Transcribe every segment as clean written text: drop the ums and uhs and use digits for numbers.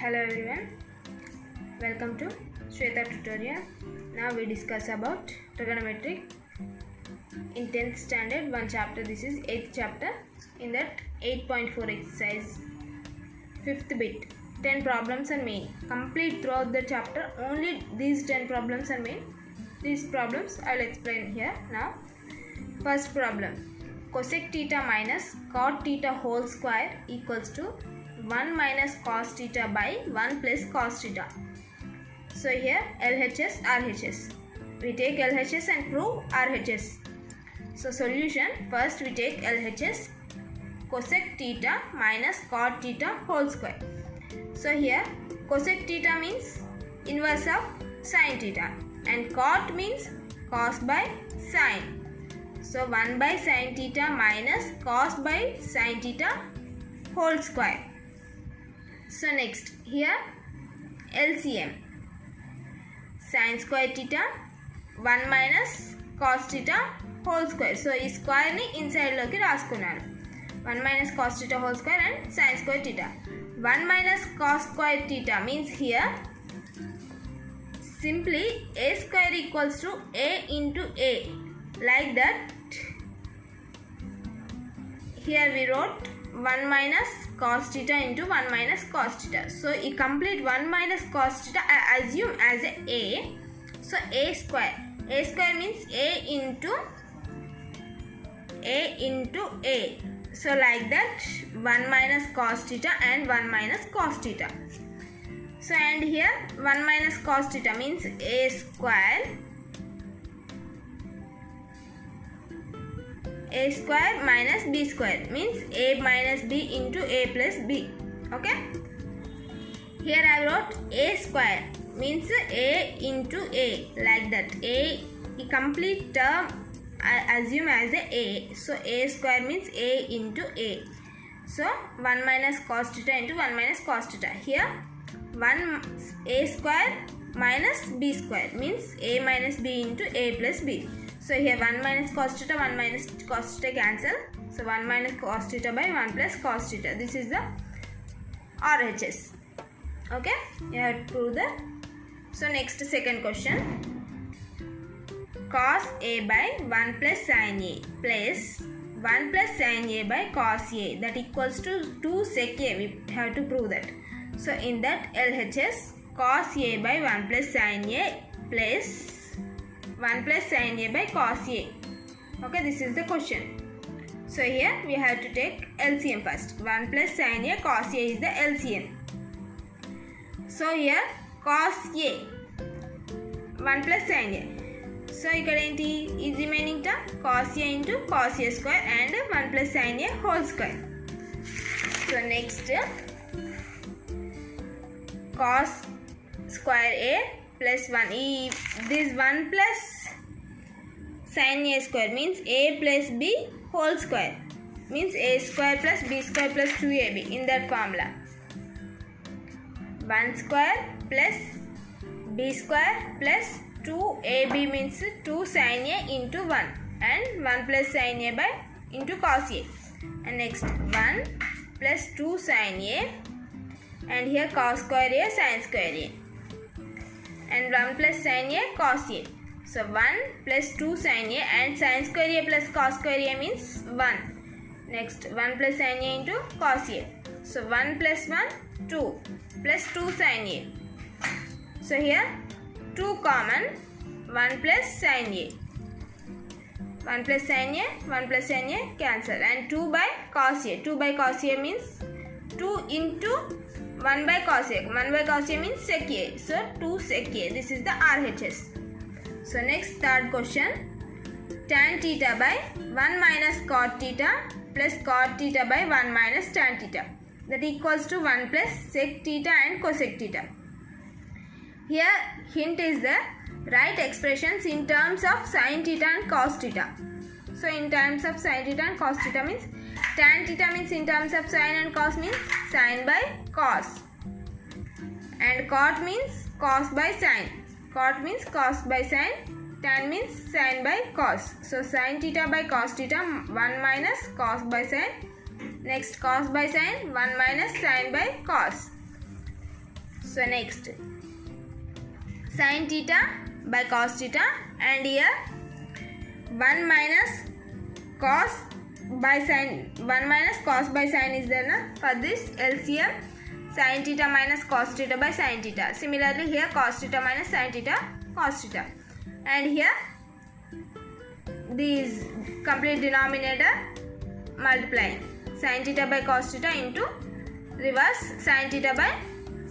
Hello everyone, welcome to Shweta tutorial. Now we discuss about trigonometry in 10th standard, one chapter. This is 8th chapter. In that 8.4 exercise, 5th bit, 10 problems are made. Complete throughout the chapter, only these 10 problems are made. These problems I will explain here now. First problem, cosec theta minus cot theta whole square equals to 1 minus cos theta by 1 plus cos theta. So here LHS, RHS. We take LHS and prove RHS. So solution, first we take LHS, cosec theta minus cot theta whole square. So here cosec theta means inverse of sin theta and cot means cos by sin. So 1 by sin theta minus cos by sin theta whole square. So next here LCM, sin square theta 1 minus cos theta whole square. So ఈ square ని inside లోకి రాసుకున్నాను. 1 minus cos theta whole square and sin square theta. 1 minus cos square theta means here simply a square equals to a into a, like that. Here we wrote 1 minus cos theta into 1 minus cos theta. So a complete 1 minus cos theta I assume as a. So a square. A square means a into a. So like that 1 minus cos theta and 1 minus cos theta. So and here 1 minus cos theta means a square. A square minus b square means a minus b into a plus b. Okay. Here I wrote a square means a into a, like that. A complete term I assume as a. So a square means a into a. So 1 minus cos theta into 1 minus cos theta. Here 1 a square minus b square means a minus b into a plus b. So here 1 minus cos theta, 1 minus cos theta cancel. So 1 minus cos theta by 1 plus cos theta. This is the RHS. Okay, you have to prove that. So next second question. Cos a by 1 plus sin a plus 1 plus sin a by cos a, that equals to 2 sec a. We have to prove that. So in that LHS, cos a by 1 plus sin a plus 1 plus sin a by cos a. Okay, this is the question. So here we have to take LCM first. 1 plus sin a cos a is the LCM. So here cos a 1 plus sin a. So ఇక్కడ ఏంటి is remaining term cos a into cos a square and 1 plus sin a whole square. So next cos square a plus 1. This 1 plus sin a square means a plus b whole square means a square plus b square plus 2ab in that formula. 1 square plus b square plus 2ab means 2 sin a into 1 and 1 plus sin a by into cos a. And next 1 plus 2 sin a and here cos square a sin square a. And 1 plus sin a cos a. So 1 plus 2 sin a and sin square a plus cos square a means 1. Next 1 plus sin a into cos a. So 1 plus 1 2 plus 2 sin a. So here 2 common, 1 plus sin a. 1 plus sin a, 1 plus sin a cancel and 2 by cos a. 2 by cos a means 2 into 1 by cos a. 1 by cos a means sec a. So 2 sec a. This is the RHS. So next third question. Tan theta by 1 minus cot theta plus cot theta by 1 minus tan theta. That equals to 1 plus sec theta and cosec theta. Here hint is the write expressions in terms of sin theta and cos theta. So in terms of sin theta and cos theta means tan theta means in terms of sin and cos means sin by cos. And cot means cos by sin. Cot means cos by sin. Tan means sin by cos. So sin theta by cos theta 1 minus cos by sin. Next cos by sin 1 minus sin by cos. So next, sin theta by cos theta, and here 1 minus cos by sin is there na? For this LCM, sin theta minus cos theta by sin theta. Similarly here cos theta minus sin theta cos theta, and here these complete denominator multiplying sin theta by cos theta into reverse sin theta by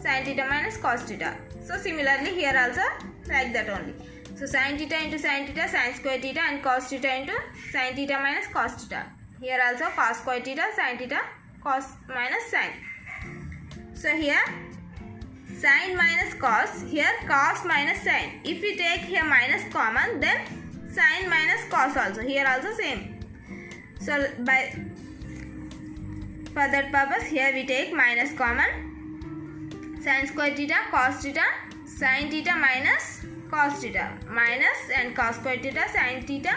sin theta minus cos theta. So similarly here also like that only. So sin theta into sin theta, sin square theta, and cos theta into sin theta minus cos theta. Here also cos square theta, sin theta, cos minus sin. So here sin minus cos, here cos minus sin. If we take here minus common, then sin minus cos also. Here also same. So for that purpose here we take minus common. Sin square theta, cos theta, sin theta minus cos theta, minus, and cos square theta, sin theta,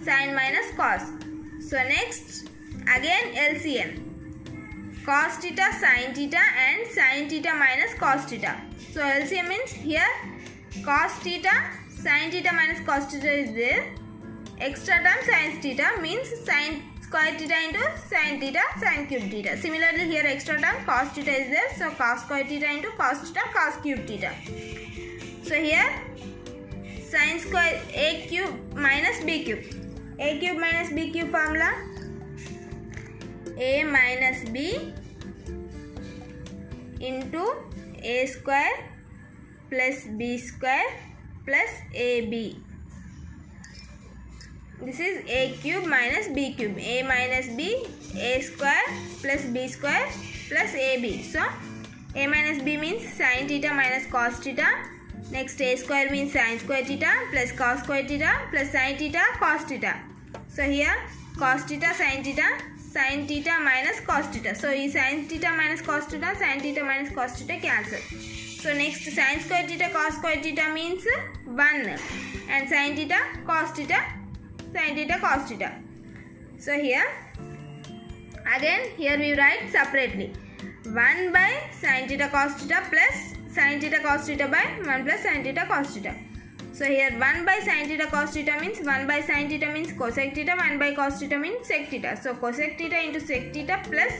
sin minus cos. So next again LCM, cos theta, sin theta, and sin theta minus cos theta. So LCM means here cos theta, sin theta minus cos theta is there. Extra term sin theta means sin square theta into sin theta, sin cube theta. Similarly here extra term cos theta is there. So cos square theta into cos theta, cos cube theta. So here sin square a cube minus b cube. A cube minus b cube formula, a minus b into a square plus b square plus ab. This is a cube minus b cube. A minus b, a square plus b square plus ab. So a minus b means sin theta minus cos theta. Next a square means sin square theta plus cos square theta plus sin theta cos theta. So here cos theta sin theta minus cos theta. So this sin theta minus cos theta, sin theta minus cos theta cancel. So next sin square theta cos square theta means 1, and sin theta cos theta, sin theta cos theta. So here again here we write separately 1 by sin theta cos theta plus sin theta cos theta by 1 plus sin theta cos theta. So here 1 by sin theta cos theta means 1 by sin theta means cosec theta, 1 by cos theta means sec theta. So cosec theta into sec theta plus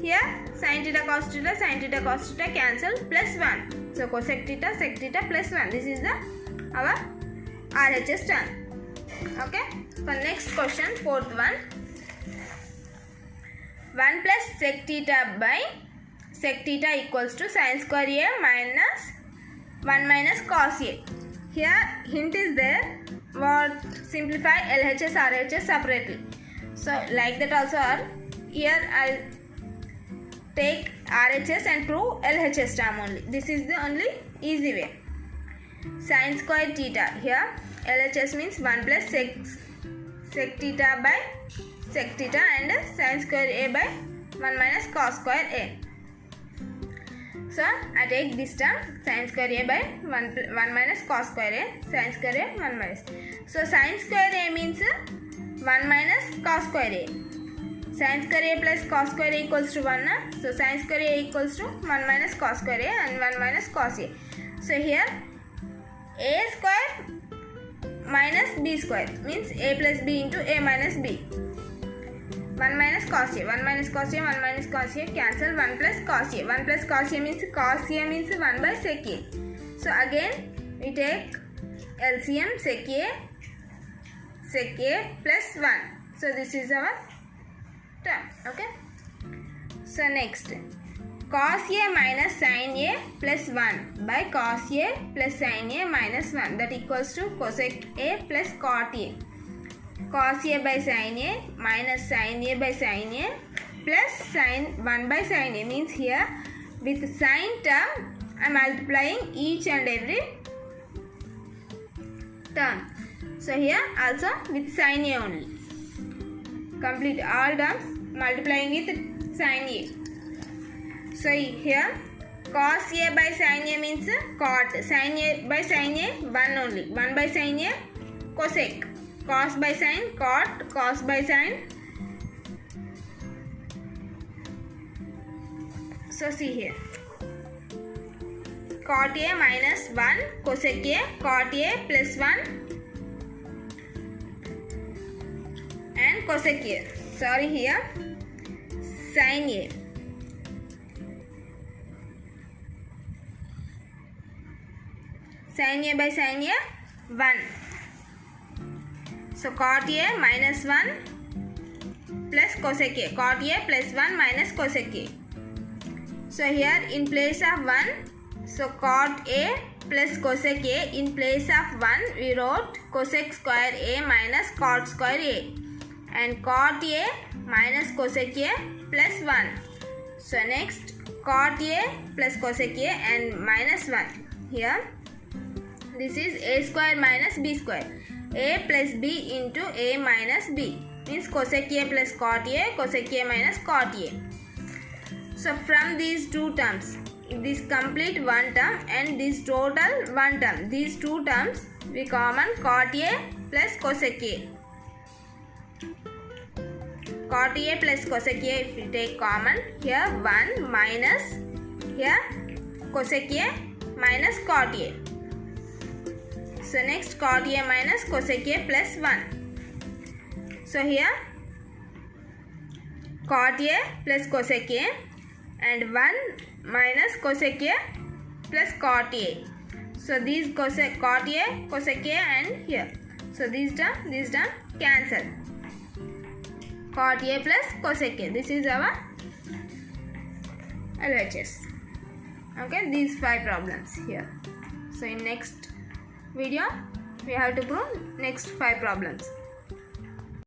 here sin theta cos theta, sin theta cos theta cancel plus 1. So cosec theta, sec theta plus 1. This is our RHS term. Okay. For next question, fourth one. 1 plus sec theta by sec theta equals to sin square a minus 1 minus cos a. Here hint is there, what simplify LHS RHS separately. So like that also are. Here I'll take RHS and prove LHS term only. This is the only easy way. Sin square theta, here LHS means 1 plus sec theta by sec theta, and sin square a by 1 minus cos square a. So I take this term sin square a by 1 minus cos square a, sin square a 1 minus. So sin square a means 1 minus cos square a. Sin square a plus cos square a equals to 1. So sin square a equals to 1 minus cos square a and 1 minus cos a. So here a square minus b square means a plus b into a minus b. 1 minus cos a, 1 minus cos a, 1 minus cos a cancel, 1 plus cos a. 1 plus cos a means 1 by sec a. So again we take LCM sec a plus 1. So this is our term. Okay. So next cos a minus sin a plus 1 by cos a plus sin a minus 1, that equals to cosec a plus cot a. Cos a by sin a minus sin a by sin a plus sin 1 by sin a means here with sin term I am multiplying each and every term. So here also with sin a only. Complete all terms multiplying with sin a. So here cos a by sin a means cot, sin a by sin a 1 only, 1 by sin a cosec, cos by sin cot, cos by sin. So see here cot A minus 1 cosec A, cot A plus 1 and cosec A. Sorry, here sin A. Sin A by sin A 1. So cot A minus 1 plus cosec A. Cot A plus 1 minus cosec A. So here in place of 1, so cot A plus cosec A, in place of 1 we wrote cosec square A minus cot square A, and cot A minus cosec A plus 1. So next cot A plus cosec A and minus 1. Here this is A square minus B square. A plus B into A minus B means cosec A plus cot A, cosec A minus cot A. So from these two terms, this complete one term and this total one term, these two terms we common cot A plus cosec A. Cot A plus cosec A, if we take common, here 1 minus here cosec A minus cot A. So next cot A minus cosec A plus 1. So here cot A plus cosec A and 1 minus cosec A plus cot A. So these cot A, cosec A and here. So these term cancel. Cot A plus cosec A. This is our LHS. Okay, these 5 problems here. So in next video we have to prove next 5 problems.